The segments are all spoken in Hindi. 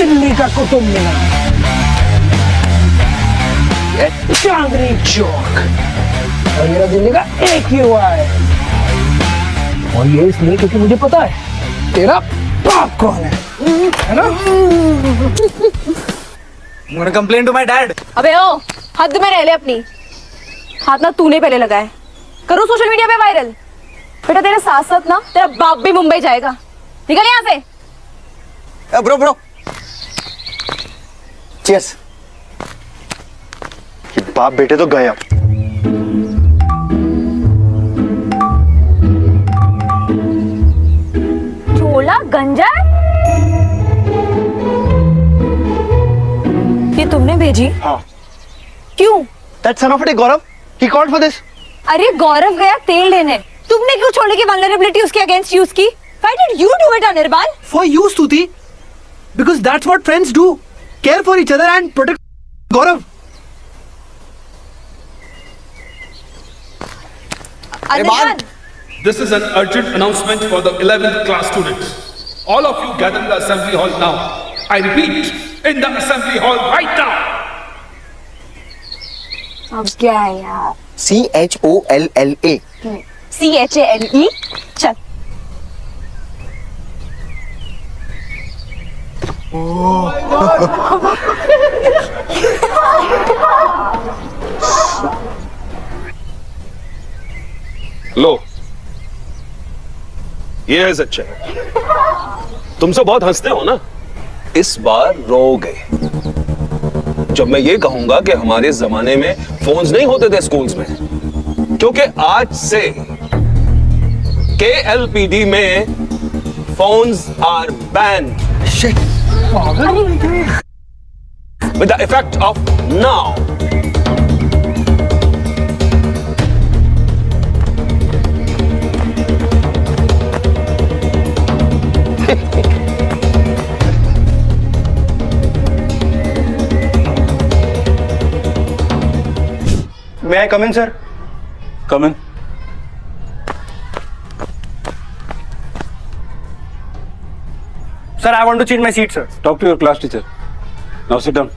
दिल्ली का कुतुब मीनार, ये चांदनी चौक, और मेरा दिल्ली का एक ही हुआ है। और ये इसलिए क्योंकि मुझे पता है तेरा बाप कौन है ना? I'm gonna complain to my dad. अबे ओ, हद में रह ले अपनी। हाथ ना तूने पहले लगाए। करूँ सोशल मीडिया पे वायरल। बेटा तेरे साथ साथ ना तेरा बाप भी मुंबई जाएगा। निकल यहाँ से। Bro cheers. ये बाप बेटे तो गए अब। झोला गंजा ये तुमने भेजी? हाँ। क्यों? That son of a Gaurav, he called for this. अरे गौरव गया तेल लेने, तुमने क्यों छोड़ने की वल्नरेबिलिटी उसके अगेंस्ट यूज की? Why did you do it, Anirban? For you, Stuti, because that's what friends do. Care for each other and protect Gaurav. Anirban, This is an urgent announcement for the 11th class students. All of you gather in the assembly hall now. I repeat, in the assembly hall right now. अब क्या है यार? CHOLLA. CHALE चल। लो, ये है सच्चा। तुमसे बहुत हंसते हो ना, इस बार रोगे जब मैं ये कहूंगा कि हमारे जमाने में फोन्स नहीं होते थे स्कूल्स में, क्योंकि आज से KLPD में phones are ban with the effect of now. May I come in, sir? Come in. Sir, I want to change my seat, sir. Talk to your class teacher. Now sit down.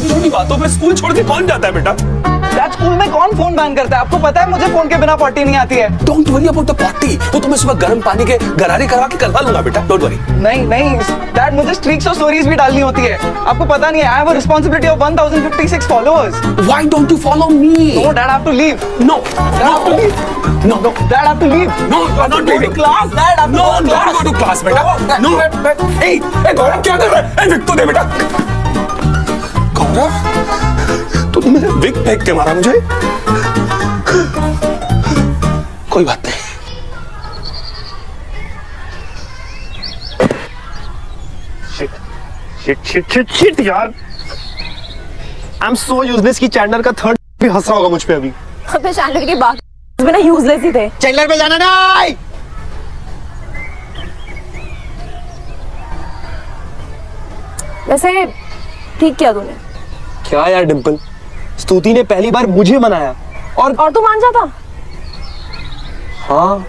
छोटी बातों पे स्कूल छोड़ के कौन जाता है बेटा? डैड स्कूल में कौन फोन बैन करता है? आपको पता है मुझे फोन के बिना पॉटी नहीं आती है। Don't worry about the potty, वो तो मैं सुबह गर्म पानी के गरारे करवा के करवा लूंगा बेटा, डोंट वरी। नहीं डैड, मुझे स्ट्रीक्स और स्टोरीज भी डालनी होती है। आपको पता नहीं है, I have a responsibility of 1056 followers. Why don't you follow me? No dad, I have to leave. No, I have to leave. No, Dad, I have to leave. no, you are not leaving Class, Dad, I have to No, go to not go to class बेटा। No, hey, गौरव क्या कर रहा है? विक तो दे बेटा। गौरव, तूने मेरे विक फेंक के मारा मुझे। कोई बात नहीं। Shit यार। I'm so useless कि चैंडलर का थर्ड भी हंस रहा होगा मुझ पे अभी। अबे चैनल के बात बिना यूजलेस ही थे। चैंडलर पे जाना नहीं। वैसे ठीक किया तूने। क्या यार डिंपल, स्तुति ने पहली बार मुझे मनाया और तू मान जाता? हाँ।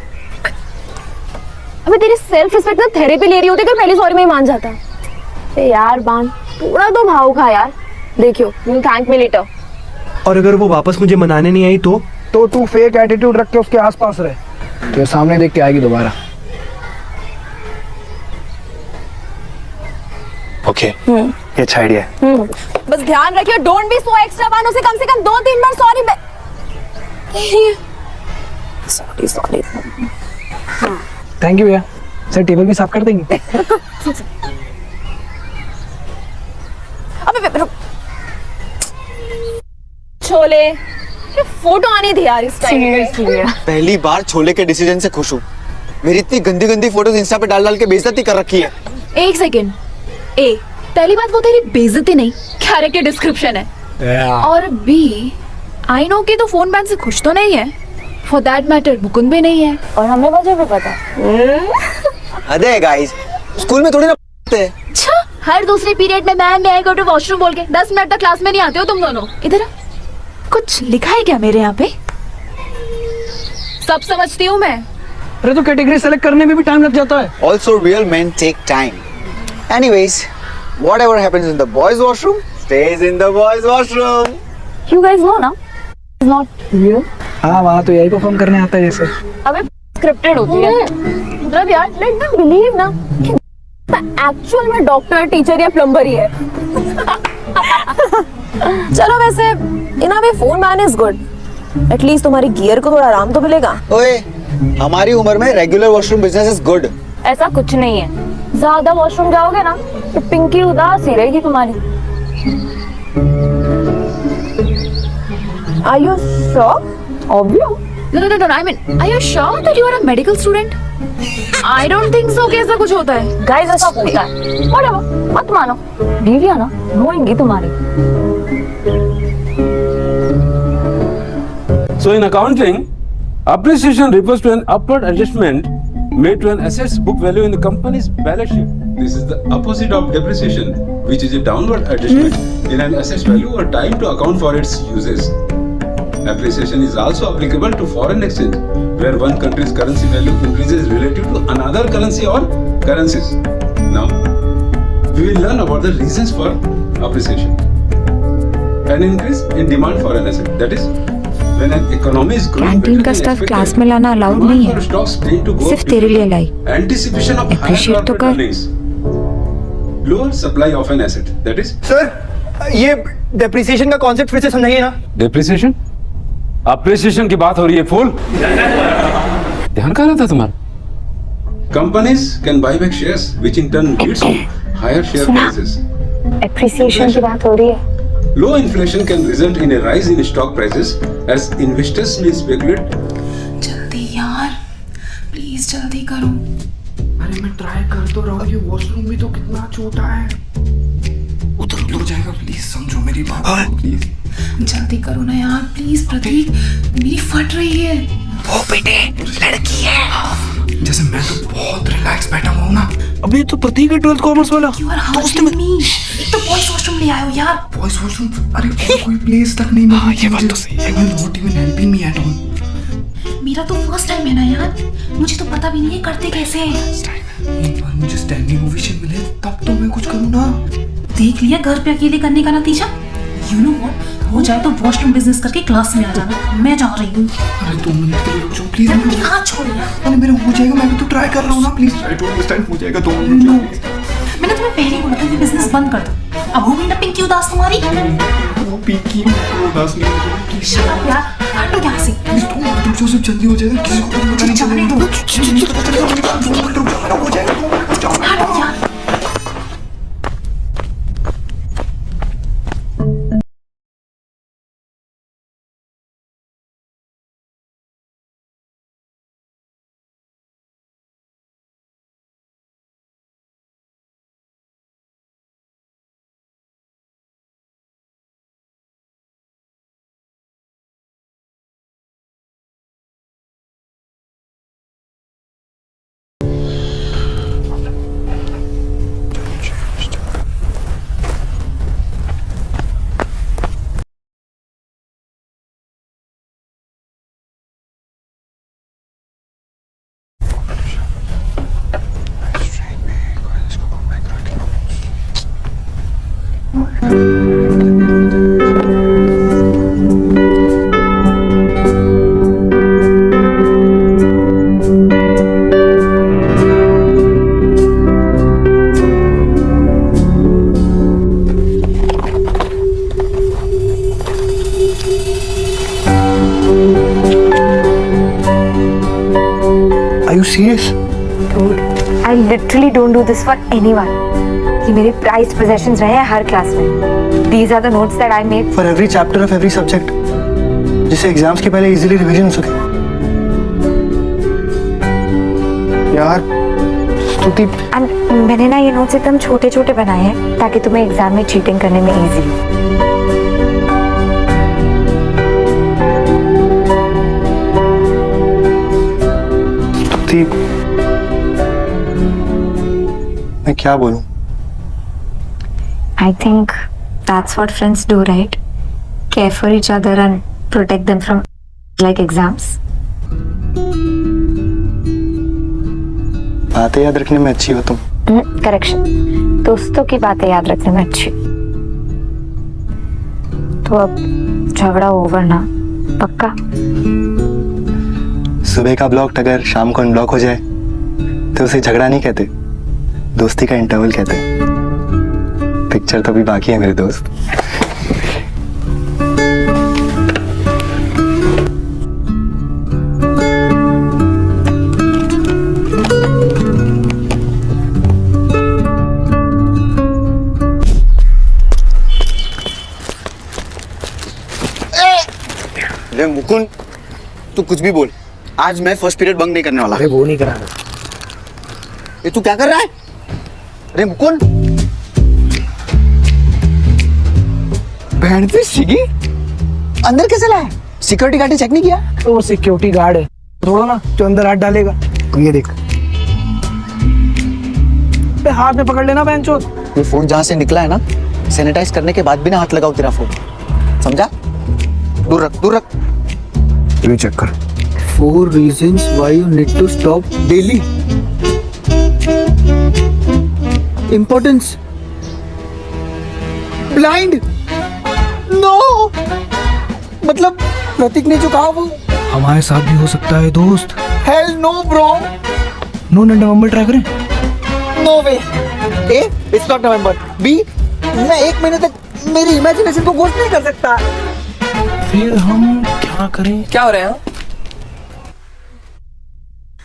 अबे तेरी सेल्फ रिस्पेक्ट ना थेरेपी ले रही होती तो पहले सॉरी में ही मान जाता। ए यार बान, पूरा तो भाव खा यार। देखियो, यू थैंक मी लेटर। और अगर वो वापस मुझे मनाने नहीं आई तो तू फेक एटीट्यूड रख के उसके आसपास रहे, तो सामने देख के आएगी दोबारा। ओके, ये अच्छा आइडिया है। बस ध्यान रखियो, डोंट बी सो एक्स्ट्रा बान, उसे कम से कम 2-3 बार सॉरी सॉरी। थैंक यू भैया। सर टेबल भी साफ कर देंगे? अबे रुक, छोले ये फोटो आनी थी यार इस टाइम। पहली बार छोले के डिसीजन से खुश हूँ। मेरी इतनी गंदी फोटोज इंस्टा पे डाल के बेइज्जती कर रखी है। एक सेकेंड। ए, पहली बात वो तेरी बेइज्जती नहीं, कैरेक्टर डिस्क्रिप्शन है। और बी, आई नो कि तो फोन बैन से खुश तो नहीं है, फॉर दैट मैटर मुकुंद भी नहीं है, और हमें वजह भी पता। अरे गाइस, स्कूल में थोड़ी ना पढ़ते हैं। अच्छा, हर दूसरे पीरियड में मैम मैं गो टू वॉशरूम बोल के 10 मिनट तक क्लास में नहीं आते हो तुम दोनों। इधर आ। कुछ लिखा है क्या मेरे यहाँ पे? सब समझती हूँ मैं। अरे तो कैटेगरी सेलेक्ट करने में भी टाइम लग जाता है। Also, real men take time. Anyways, whatever happens in the boys' washroom stays in the boys' washroom. You guys know ना? It's not real. हाँ, वहाँ तो यही परफॉर्म करने आता है जैसे। अबे स्क्रिप्टेड होती है। मतलब यार, लेट देम बिलीव ना कि एक्चुअल में डॉक्टर, टीचर या प्लम्बर ही है। चलो वैसे in a way phone man is good. At least तुम्हारी गियर को थोड़ा आराम तो मिलेगा। ओए, हमारी उम्र में regular washroom business is good. ऐसा कुछ नहीं है, ज्यादा वॉशरूम जाओगे ना तो पिंकी उदास ही रहेगी तुम्हारी। Are you sure? Obvious. No. I mean, are you sure that you are a medical student? I don't think so कि ऐसा कुछ होता है। Guys, ऐसा होता है। Whatever, मत मानो। बीवियाँ ना रोएंगी तुम्हारी। So in accounting, appreciation refers to an upward adjustment made to an asset's book value in the company's balance sheet. This is the opposite of depreciation, which is a downward adjustment in an asset's value or time to account for its uses. Appreciation is also applicable to foreign exchange, where one country's currency value increases relative to another currency or currencies. Now, we will learn about the reasons for appreciation. An increase in demand for an asset, that is, when an economy is growing canteen का स्टफ क्लास में लाना अलाउड नहीं है, सिर्फ तेरे लिए लाई। Anticipation of higher Appreciate तो corporate कर। earnings. Lower supply of an asset, that is, sir, ये डेप्रिसिएशन का कॉन्सेप्ट फिर से समझाइए ना। depreciation. अप्रिसिएशन की बात हो रही है फूल। ध्यान कहाँ रहता तुम्हारा? Companies can buy back shares, which in turn leads to higher share prices. Appreciation की बात हो रही है। Low inflation can result in a rise in stock prices as investors may speculate. जल्दी यार, प्लीज जल्दी करो। अरे मैं ट्राई कर तो रहा हूँ, ये वॉशरूम भी तो कितना छोटा है। उधर हो जाएगा, प्लीज समझो मेरी बात। प्लीज जल्दी करो ना यार, प्लीज प्रतीक, मेरी फट रही है। वो बेटे लड़की है। जैसे मैं तो बहुत रिलैक्स बैठा हुआ हूँ ना। अबे तो प्रतीक है 12th कॉमर्स वाला। You are hurting me. एक तो बॉयज वॉशरूम ले आए हो यार। Boys washroom? अरे कोई प्लेस तक नहीं मिली। ये बात तो सही है। You are not even helping me at all. मेरा तो फर्स्ट टाइम है ना यार, मुझे तो पता भी नहीं है करते कैसे हैं। एक बार मुझे स्टैंडिंग ओवेशन मिले तब तो मैं कुछ करूँ ना। देख लिया घर पे अकेले करने का नतीजा। You know what? हो जाए तो वॉशरूम बिजनेस करके क्लास में आ जाना। मैं जा रही हूँ। अरे 2 मिनट के लिए रुक जाओ प्लीज। हाथ छोड़ यार। अरे मेरा हो जाएगा, मैं भी तो ट्राई कर रहा हूँ ना। Please try to understand. हो जाएगा 2 मिनट। मैंने तुम्हें पहले ही बोला था कि बिजनेस बंद कर दो। अब हो गई ना पिंकी उदास तुम्हारी। वो पिंकी उदास नहीं होगी। प्लीज शट अप यार, हटो यहाँ से। प्लीज 2 मिनट रुक जाओ, सब जल्दी हो जाएगा, किसी को पता नहीं चलेगा। 2 मिनट रुक जाओ, हो जाएगा 2 मिनट। हटो यार। Are you serious? Dude, I literally don't do this for anyone. ये मेरे prized possessions रहे हैं हर क्लास में। These are the notes that I made. For every chapter of every subject, जिससे एग्जाम्स के पहले इजीली रिवीजन हो सके। यार तो स्तुति एंड मैंने ना ये नोट्स एकदम छोटे छोटे बनाए हैं ताकि तुम्हें एग्जाम में चीटिंग करने में इजी हो। स्तुति मैं क्या बोलूं? I think that's what friends do, right? Care for each other and protect them from like exams. बातें याद रखने में अच्छी हो तुम। करेक्शन, दोस्तों की बातें याद रखने में अच्छी। तो अब झगड़ा ओवर ना, पक्का? सुबह का ब्लॉक अगर शाम को अनब्लॉक हो जाए तो उसे झगड़ा नहीं कहते, दोस्ती का इंटरवल कहते हैं। पिक्चर तो भी बाकी है मेरे दोस्त। अरे मुकुंद, तू कुछ भी बोल, आज मैं फर्स्ट पीरियड बंक नहीं करने वाला। अरे वो नहीं करा रहा। ये तू क्या कर रहा है? अरे मुकुंद, बहन शिगी अंदर कैसे लाया? सिक्योरिटी गार्ड ने चेक नहीं किया? तो वो सिक्योरिटी गार्ड है थोड़ा ना जो अंदर हाथ डालेगा। तो ये देख, पे हाथ में पकड़ लेना बहन चोद। ये फोन जहाँ से निकला है ना, सैनिटाइज करने के बाद भी ना हाथ लगाओ तेरा फोन, समझा? दूर रख, दूर रख। ये चेक कर। 4 reasons why you need to stop daily. Importance. Blind. No. मतलब प्रतीक ने जो कहा वो हमारे साथ भी हो सकता है दोस्त। Hell no bro. नो नवंबर ट्राई करें। No way. A. It's not November. B. मैं 1 महीने तक मेरी इमेजिनेशन को घोषित नहीं कर सकता। फिर हम क्या करें? क्या हो रहा है?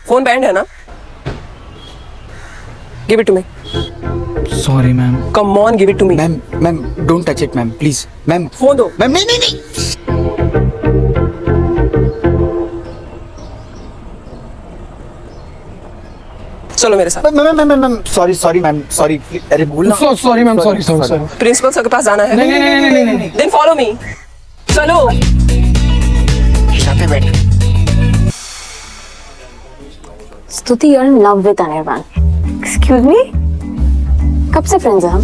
फोन बैंड है ना? Give it to me. Sorry ma'am. Come on, give it to me. Ma'am don't touch it ma'am, please ma'am. Phone दो। मैम नहीं। चलो मेरे साथ। Ma'am sorry ma'am, sorry. अरे बोल ना। Sorry ma'am, sorry. Principal sir के पास जाना है। नहीं। Then follow me. चलो। पे बैठ। स्तुति, you're in love with Anirban. Excuse me? कब से फ्रेंड्स हैं हम?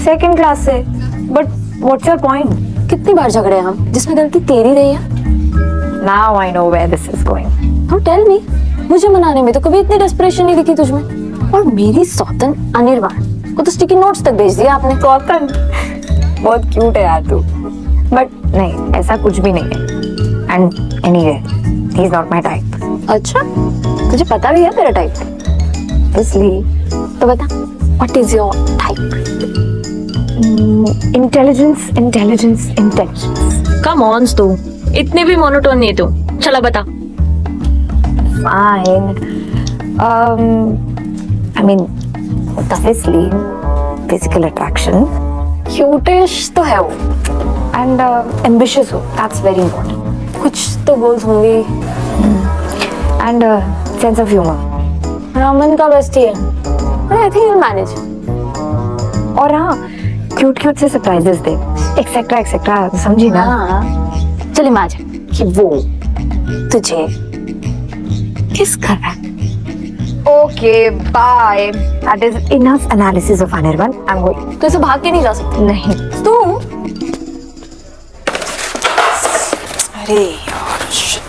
Second class से। But what's your point? कितनी बार झगड़े हम जिसमें गलती तेरी रही है? Now I know where this is going. तो टेल मी, मुझे मनाने में तो कभी इतनी डेस्परेशन नहीं दिखी तुझमें। और मेरी सौतन अनिर्बान को तो स्टिकी नोट्स तक भेज दिया आपने। सौतन, बहुत क्यूट है यार तू। बट नहीं, ऐसा कुछ भी नहीं है। And anyway, he is not my type. अच्छा, तुझे पता भी है मेरा टाइप, इसलिए तो बता, what is your type? Intelligence intelligence intelligence. Come on तू, इतने भी मोनोटोन नहीं तू। चलो बता। Fine. I mean, obviously, physical attraction. क्यूटिश तो है वो, And ambitious हो, that's very important. कुछ तो बोल दूंगी। And sense of humor. Raman का बेस्ट है, आई थिंक यू मैनेज। और हाँ, क्यूट क्यूट से सरप्राइजेस दे, एक्सेट्रा एक्सेट्रा, समझी ना? हाँ, चल इमेजिन कि वो तुझे किस कर रहा है। Okay, bye. That is enough analysis of Anirban. I'm going. तो इसे भाग के नहीं जा सकती। नहीं. तू अरे यार shit.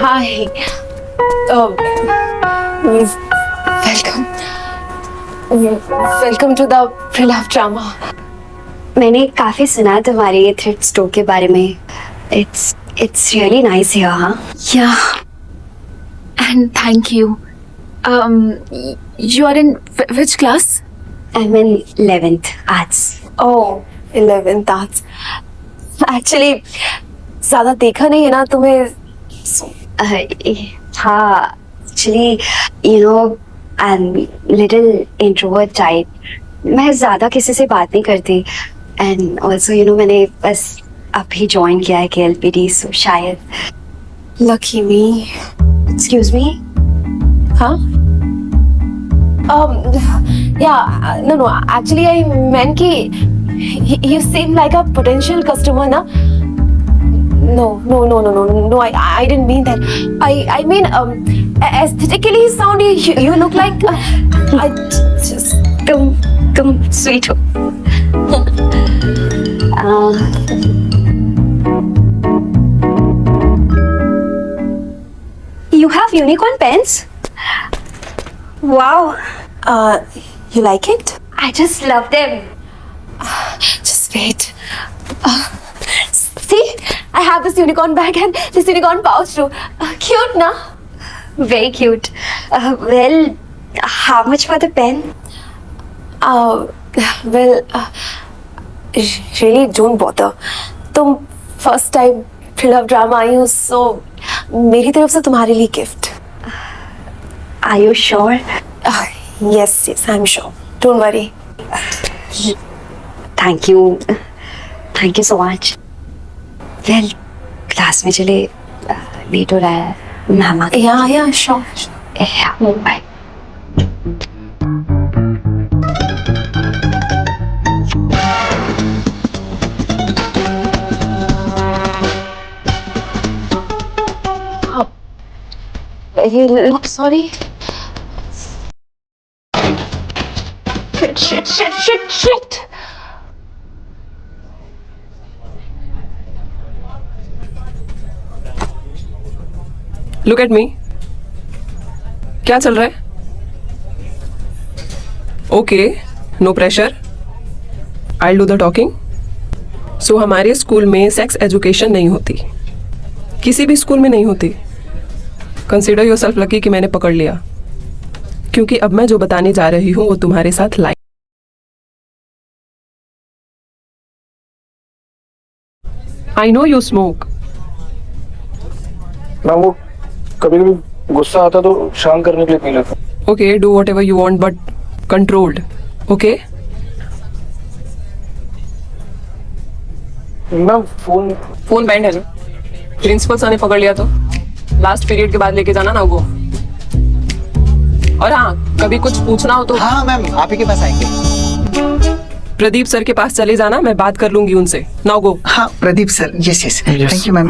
Hi. Welcome. Welcome to the Pralab drama. मैंने काफी सुना है तुम्हारे ये थ्रिफ्ट स्टोर के बारे में। It's really nice here, हाँ? Yeah. And thank you. You are in which class? I'm in 11th arts. Oh, 11th arts. Actually, ज़्यादा देखा नहीं है ना तुम्हें। हाँ, actually you know I am little introvert type. मैं ज्यादा किसी से बात नहीं करती. एंड ऑल्सो यू नो मैंने बस अभी ज्वाइन किया है KLPD, सो शायद. Lucky me. Excuse me. हाँ? Yeah, no, actually I meant कि you seem like a potential customer, ना? No, I didn't mean that. I mean, aesthetically sounding, you look like, I just... तुम स्वीट हो. You have unicorn pens? Wow. You like it? I just love them. Just wait. See, I have this unicorn bag and this unicorn pouch too. Cute, na? Very cute. Well, how much for the pen? Well, really don't bother. तुम first time love drama आई हो, so मेरी तरफ से तुम्हारे लिए gift. Are you sure? Yes, I'm sure. Don't worry. Thank you. Thank you so much. Well, class में चले, लेट हो रहा है. मैम आ गई. Yeah, sure. Yeah, bye. Sorry. Shit. Look at me. क्या चल रहा है? Okay, no pressure. I do the talking. So हमारे स्कूल में सेक्स एजुकेशन नहीं होती, किसी भी स्कूल में नहीं होती. कंसिडर योरसेल्फ लकी कि मैंने पकड़ लिया, क्योंकि अब मैं जो बताने जा रही हूँ वो तुम्हारे साथ live. I know you smoke. मैं वो कभी कभी गुस्सा आता तो शांत करने के लिए पी लेता. Okay, do what ever you want but controlled. Okay. मैं फोन बैंड है. प्रिंसिपल सर ने पकड़ लिया तो लास्ट पीरियड के बाद लेके जाना ना वो. और हाँ, कभी कुछ पूछना हो तो हाँ मैम, आप ही के पास आएंगे. प्रदीप सर के पास चले जाना, मैं बात कर लूंगी उनसे. Now go. हाँ Pradeep sir. Yes thank you ma'am.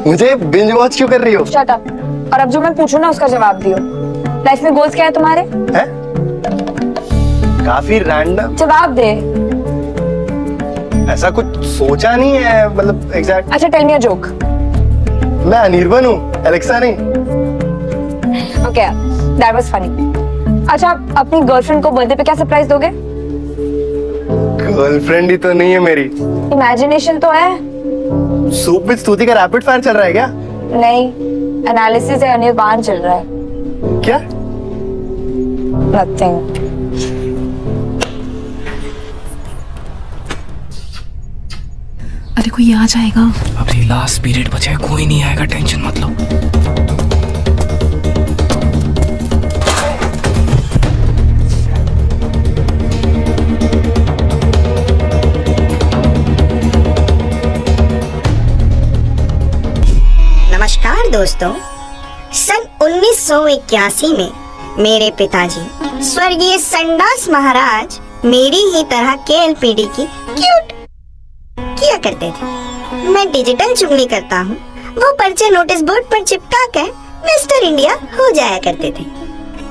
मुझे बिंज वॉच क्यों कर रही हो? Shut up. और अब जो मैं पूछूं ना उसका जवाब दियो. लाइफ में गोल्स क्या है तुम्हारे? हैं? काफी रैंडम. जवाब दे. ऐसा कुछ सोचा नहीं है, मतलब एग्जैक्ट. अच्छा, टेल मी अ जोक. मैं अनिर्बन हूँ, एलेक्सा नहीं. Okay, that was funny. अच्छा, अपनी गर्लफ्रेंड को बर्थडे पे क्या सरप्राइज दोगे? गर्लफ्रेंड ही तो नहीं है मेरी. इमेजिनेशन तो है. सूप विद स्तुति का रैपिड फायर चल रहा है क्या? नहीं, एनालिसिस है. अनिर्बान चल रहा है. क्या? नथिंग. अरे कोई आ जाएगा. अभी लास्ट पीरियड बचा है, कोई नहीं आएगा, टेंशन मत लो. नमस्कार दोस्तों. सन 1981 में मेरे पिताजी स्वर्गीय संडास महाराज मेरी ही तरह KLPD की क्यूट किया करते थे. मैं डिजिटल चुगली करता हूँ, वो पर्चे नोटिस बोर्ड पर चिपका कर मिस्टर इंडिया हो जाया करते थे.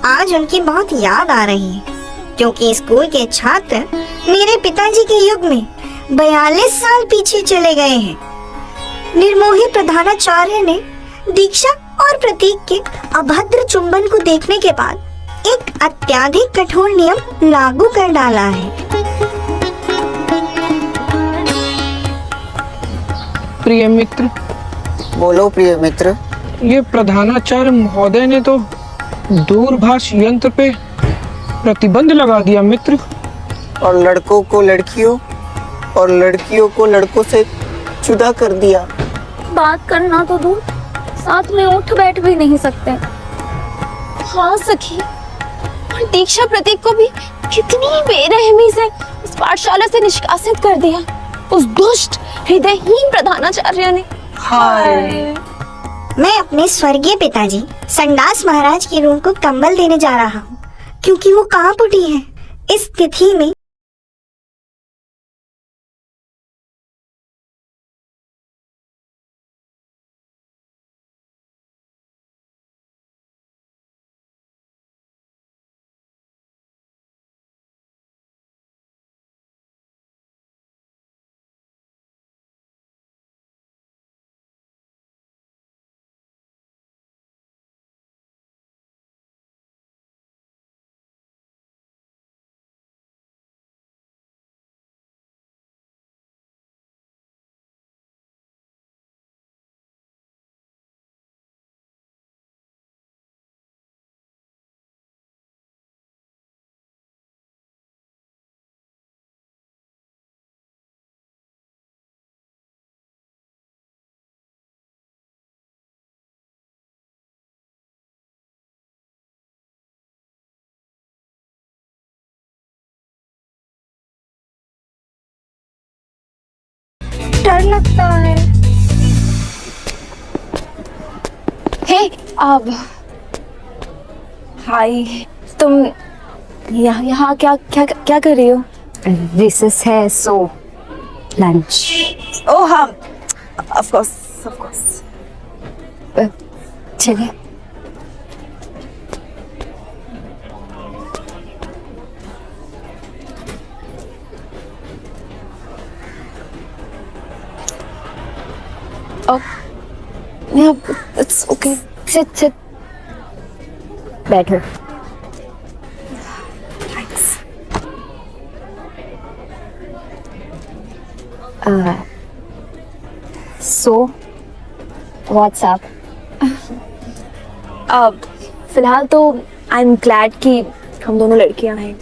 आज उनकी बहुत याद आ रही है, क्योंकि स्कूल के छात्र मेरे पिताजी के युग में 42 साल पीछे चले गए हैं. निर्मोही प्रधानाचार्य ने दीक्षा और प्रतीक के अभद्र चुंबन को देखने के बाद एक अत्यधिक कठोर नियम लागू कर डाला है. प्रिय मित्र. बोलो प्रिय मित्र. ये प्रधानाचार्य महोदय ने तो दूरभाष यंत्र पे प्रतिबंध लगा दिया मित्र। और लड़कों को लड़कियों और लड़कियों को लड़कों से जुदा कर दिया। बात करना तो दूर, साथ में उठ बैठ भी नहीं सकते। हाँ सखी, और दीक्षा प्रतीक को भी कितनी बेरहमी से इस पाठशाला से निष्कासित कर दिया उस दुष्ट हृदयहीन प्रधानाचार्य ने। हाय। मैं अपने स्वर्गीय पिताजी संडास महाराज की रूम को कंबल देने जा रहा हूँ, क्योंकि वो कांप उठी है इस तिथि में। डर लगता है। हे अब हाय, तुम यहाँ क्या क्या क्या कर रही हो? रिसेस है सो लंच। ओह हाँ, ऑफ कोर्स। चलिए। Oh, yeah, it's okay. Sit. बैठो। Thanks. So, what's up? फिलहाल तो आई एम ग्लैड कि हम दोनों लड़कियां हैं।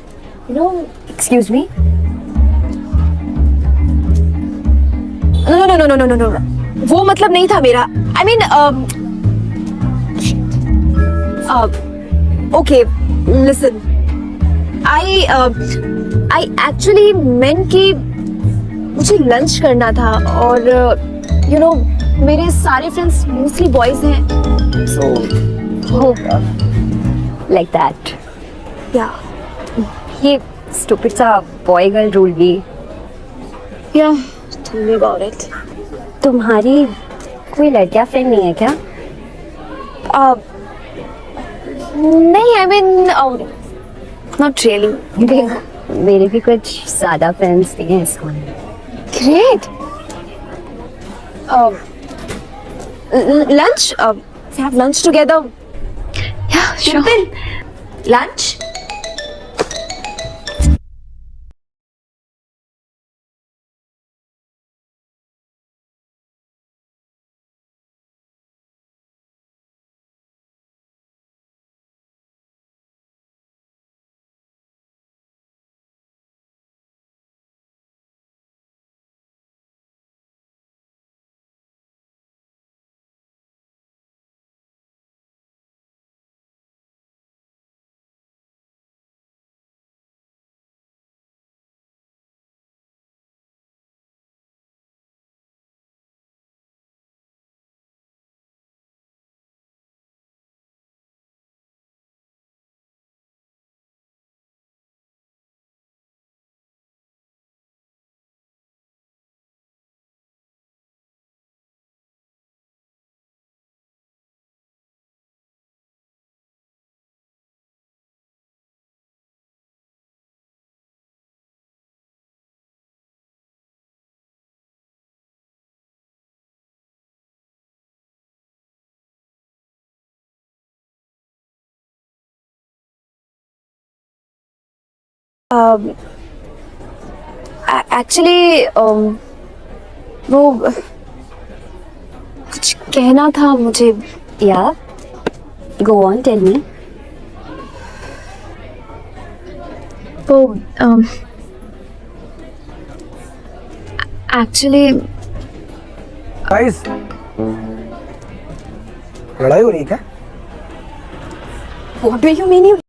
You know, Excuse me? No. वो मतलब नहीं था मेरा। I mean, okay, listen. I actually meant कि मुझे लंच करना था और you know मेरे सारे फ्रेंड्स मोस्टली बॉयज हैं, so Like that. yeah, ये stupid सा boy girl rule भी। yeah, tell me about it. तुम्हारी कोई लड़कियां फ्रेंड नहीं है क्या? नहीं, I mean, not really. मेरे भी कुछ ज्यादा फ्रेंड्स नहीं है इसको। Great. Lunch? We have lunch together. Yeah, sure. Lunch? Actually वो कुछ कहना था मुझे। Yeah. Go on, tell me. Oh, actually, guys, लड़ाई हो रही है क्या? what do you mean? You